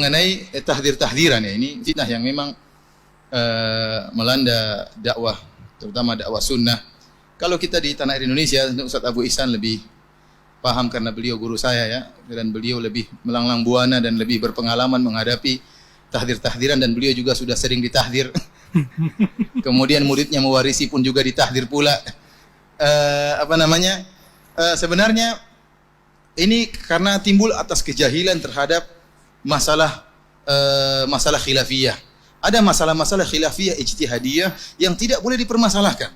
mengenai tahdir-tahdiran ya. Ini fitnah yang memang melanda dakwah, terutama dakwah sunnah. Kalau kita di tanah air Indonesia, Ustaz Abu Ihsan lebih paham karena beliau guru saya ya, dan beliau lebih melanglang buana dan lebih berpengalaman menghadapi tahdir-tahdiran, dan beliau juga sudah sering ditahdir. Kemudian muridnya mewarisi pun juga ditahdir pula. Sebenarnya ini karena timbul atas kejahilan terhadap masalah khilafiyah. Ada masalah-masalah khilafiyah ijtihadiyah yang tidak boleh dipermasalahkan.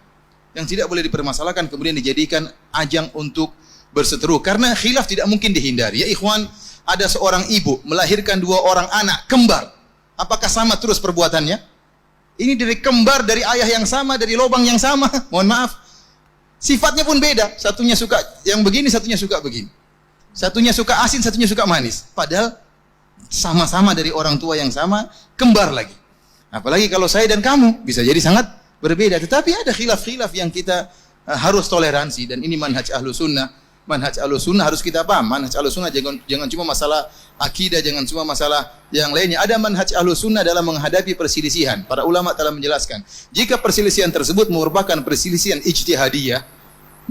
Yang tidak boleh dipermasalahkan kemudian dijadikan ajang untuk berseteru. Karena khilaf tidak mungkin dihindari. Ya ikhwan, ada seorang ibu melahirkan 2 orang anak kembar. Apakah sama terus perbuatannya? Ini dari kembar, dari ayah yang sama, dari lubang yang sama. Mohon maaf. Sifatnya pun beda. Satunya suka yang begini, satunya suka begini. Satunya suka asin, satunya suka manis. Padahal sama-sama dari orang tua yang sama, kembar lagi. Apalagi kalau saya dan kamu, bisa jadi sangat berbeda. Tetapi ada khilaf-khilaf yang kita harus toleransi. Dan ini manhaj ahlu sunnah. Manhaj ahlu sunnah harus kita paham. Manhaj ahlu sunnah jangan cuma masalah akidah, jangan cuma masalah yang lainnya. Ada manhaj ahlu sunnah dalam menghadapi perselisihan. Para ulama telah menjelaskan. Jika perselisihan tersebut merupakan perselisihan ijtihadiyah,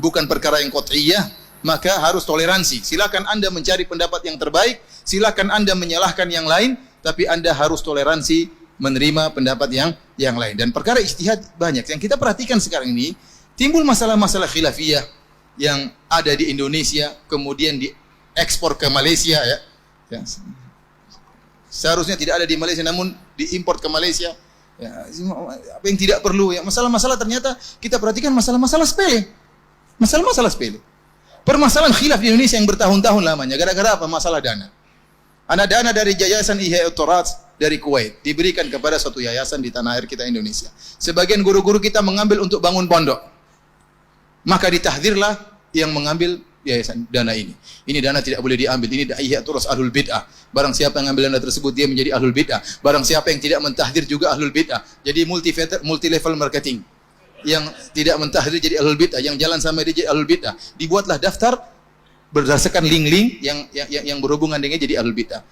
bukan perkara yang qat'iyah, maka harus toleransi. Silakan Anda mencari pendapat yang terbaik, silakan Anda menyalahkan yang lain, tapi Anda harus toleransi menerima pendapat yang lain. Dan perkara ijtihad banyak. Yang kita perhatikan sekarang ini, timbul masalah-masalah khilafiyah yang ada di Indonesia, kemudian diekspor ke Malaysia ya. Seharusnya tidak ada di Malaysia, namun diimpor ke Malaysia. Ya, apa yang tidak perlu ya. Masalah-masalah ternyata kita perhatikan masalah-masalah sepele. Masalah-masalah sepele. Permasalahan khilaf di Indonesia yang bertahun-tahun lamanya. Gara-gara apa? Masalah dana. Ada dana dari Yayasan Ihya'ut Turath dari Kuwait. Diberikan kepada suatu yayasan di tanah air kita Indonesia. Sebagian guru-guru kita mengambil untuk bangun pondok. Maka ditahdirlah yang mengambil yayasan dana ini. Ini dana tidak boleh diambil. Ini Ihya'ut Turath ahlul bid'ah. Barang siapa yang ambil dana tersebut, dia menjadi ahlul bid'ah. Barang siapa yang tidak mentahdir juga ahlul bid'ah. Jadi multi level marketing. Yang tidak mentahdir jadi ahlul bid'ah, yang jalan sama dia jadi ahlul bid'ah. Dibuatlah daftar berdasarkan link-link yang berhubungan dengan jadi ahlul bid'ah.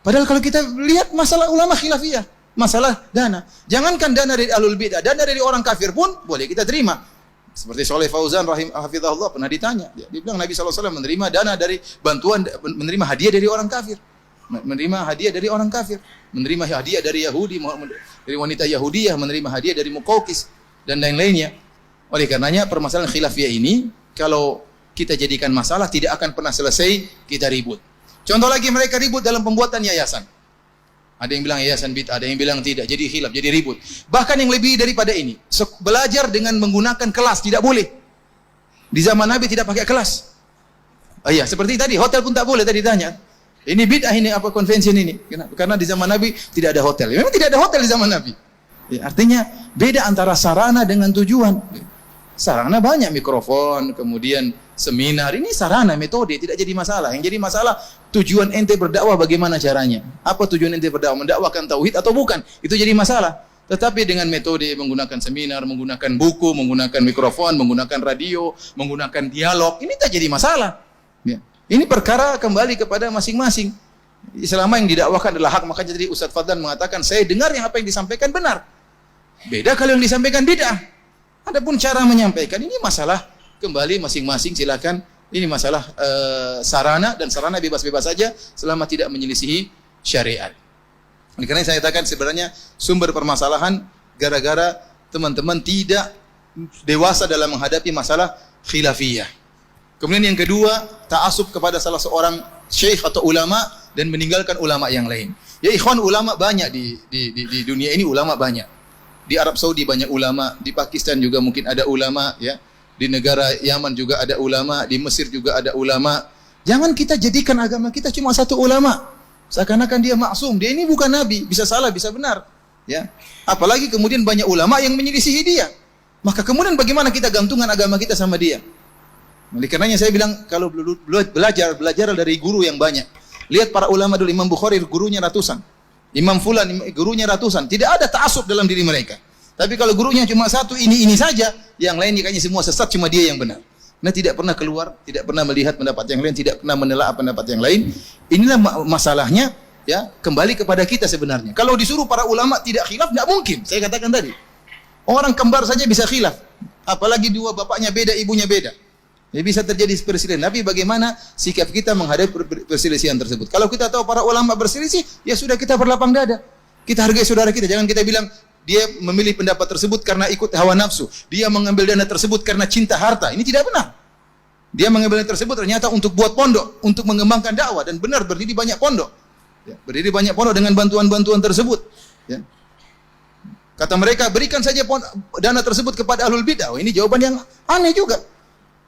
Padahal kalau kita lihat masalah ulama khilafiyah, masalah dana. Jangankan dana dari ahlul bid'ah, dana dari orang kafir pun boleh kita terima. Seperti Shalih Fauzan hafizahullah pernah ditanya, dia bilang Nabi SAW menerima dana dari bantuan, menerima hadiah dari orang kafir. Menerima hadiah dari orang kafir, menerima hadiah dari Yahudi, dari wanita Yahudiyah, menerima hadiah dari Muqawqis dan lain-lainnya. Oleh karenanya permasalahan khilafiyah ini kalau kita jadikan masalah tidak akan pernah selesai, kita ribut. Contoh lagi, mereka ribut dalam pembuatan yayasan. Ada yang bilang yayasan bid'ah, ada yang bilang tidak, jadi khilaf, jadi ribut. Bahkan yang lebih daripada ini, belajar dengan menggunakan kelas tidak boleh. Di zaman Nabi tidak pakai kelas. Iya, seperti tadi, hotel pun tak boleh tadi tanya. Ini bid'ah, ini apa convention ini? Karena di zaman Nabi tidak ada hotel. Memang tidak ada hotel di zaman Nabi. Ya, artinya beda antara sarana dengan tujuan. Sarana banyak, mikrofon, kemudian seminar, ini sarana, metode, tidak jadi masalah. Yang jadi masalah tujuan ente berdakwah bagaimana caranya? Apa tujuan ente berdakwah? Mendakwakan tauhid atau bukan? Itu jadi masalah. Tetapi dengan metode menggunakan seminar, menggunakan buku, menggunakan mikrofon, menggunakan radio, menggunakan dialog, ini tak jadi masalah. Ya. Ini perkara kembali kepada masing-masing. Selama yang didakwakan adalah hak, maka jadi Ustaz Fadlan mengatakan, saya dengar yang apa yang disampaikan benar. Beda kalau yang disampaikan bid'ah. Adapun cara menyampaikan, ini masalah kembali masing-masing, silakan. Ini masalah sarana, dan sarana bebas-bebas saja selama tidak menyelisihi syariat. Oleh karena saya katakan sebenarnya sumber permasalahan gara-gara teman-teman tidak dewasa dalam menghadapi masalah khilafiyah. Kemudian yang kedua, ta'assub kepada salah seorang syekh atau ulama dan meninggalkan ulama yang lain. Ya ikhwan, ulama banyak di dunia ini, ulama banyak. Di Arab Saudi banyak ulama, di Pakistan juga mungkin ada ulama, ya. Di negara Yaman juga ada ulama, di Mesir juga ada ulama. Jangan kita jadikan agama kita cuma satu ulama. Seakan-akan dia maksum, dia ini bukan nabi, bisa salah, bisa benar, ya. Apalagi kemudian banyak ulama yang menyelisihi dia. Maka kemudian bagaimana kita gantungan agama kita sama dia? Oleh karenanya saya bilang kalau belajar dari guru yang banyak. Lihat para ulama dulu, Imam Bukhari gurunya ratusan. Imam Fulan gurunya ratusan, tidak ada ta'assub dalam diri mereka. Tapi kalau gurunya cuma satu, ini saja, yang lain kayaknya semua sesat, cuma dia yang benar. Nah, tidak pernah keluar, tidak pernah melihat pendapat yang lain, tidak pernah menelaah pendapat yang lain. Inilah masalahnya ya kembali kepada kita sebenarnya. Kalau disuruh para ulama tidak khilaf, tidak mungkin. Saya katakan tadi, orang kembar saja bisa khilaf, apalagi dua bapaknya beda, ibunya beda. Ya, bisa terjadi perselisihan. Tapi bagaimana sikap kita menghadapi perselisihan tersebut? Kalau kita tahu para ulama berselisih, ya sudah kita berlapang dada. Kita hargai saudara kita. Jangan kita bilang dia memilih pendapat tersebut karena ikut hawa nafsu. Dia mengambil dana tersebut karena cinta harta. Ini tidak benar. Dia mengambil dana tersebut ternyata untuk buat pondok, untuk mengembangkan dakwah, dan benar berdiri banyak pondok. Ya, berdiri banyak pondok dengan bantuan-bantuan tersebut. Ya. Kata mereka, berikan saja dana tersebut kepada ahlul bidah. Oh, ini jawaban yang aneh juga.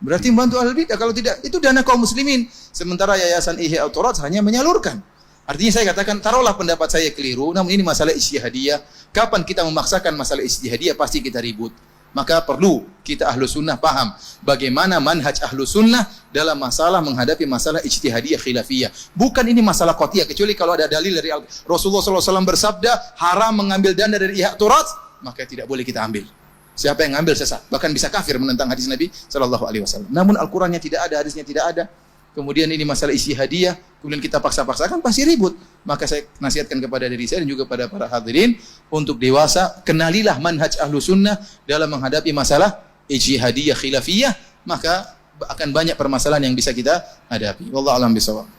Berarti membantu ahlul bidah. Kalau tidak, itu dana kaum muslimin. Sementara Yayasan Ihya At-Turath hanya menyalurkan. Artinya saya katakan, taruhlah pendapat saya keliru, namun ini masalah ijtihadiyah. Kapan kita memaksakan masalah ijtihadiyah, pasti kita ribut. Maka perlu kita ahlu sunnah paham bagaimana manhaj ahlu sunnah dalam masalah menghadapi masalah ijtihadiyah khilafiyah. Bukan ini masalah qat'iyah, kecuali kalau ada dalil dari Rasulullah SAW bersabda, haram mengambil dana dari Ihya At-Turath, maka tidak boleh kita ambil. Siapa yang ngambil sesat, bahkan bisa kafir menentang hadis Nabi SAW. Namun Al-Qurannya tidak ada, hadisnya tidak ada. Kemudian ini masalah ijtihadiyah, kemudian kita paksa-paksakan, pasti ribut. Maka saya nasihatkan kepada diri saya dan juga pada para hadirin untuk dewasa, kenalilah manhaj ahlu sunnah dalam menghadapi masalah ijtihadiyah khilafiyah, maka akan banyak permasalahan yang bisa kita hadapi. Wallahu a'lam bishawab.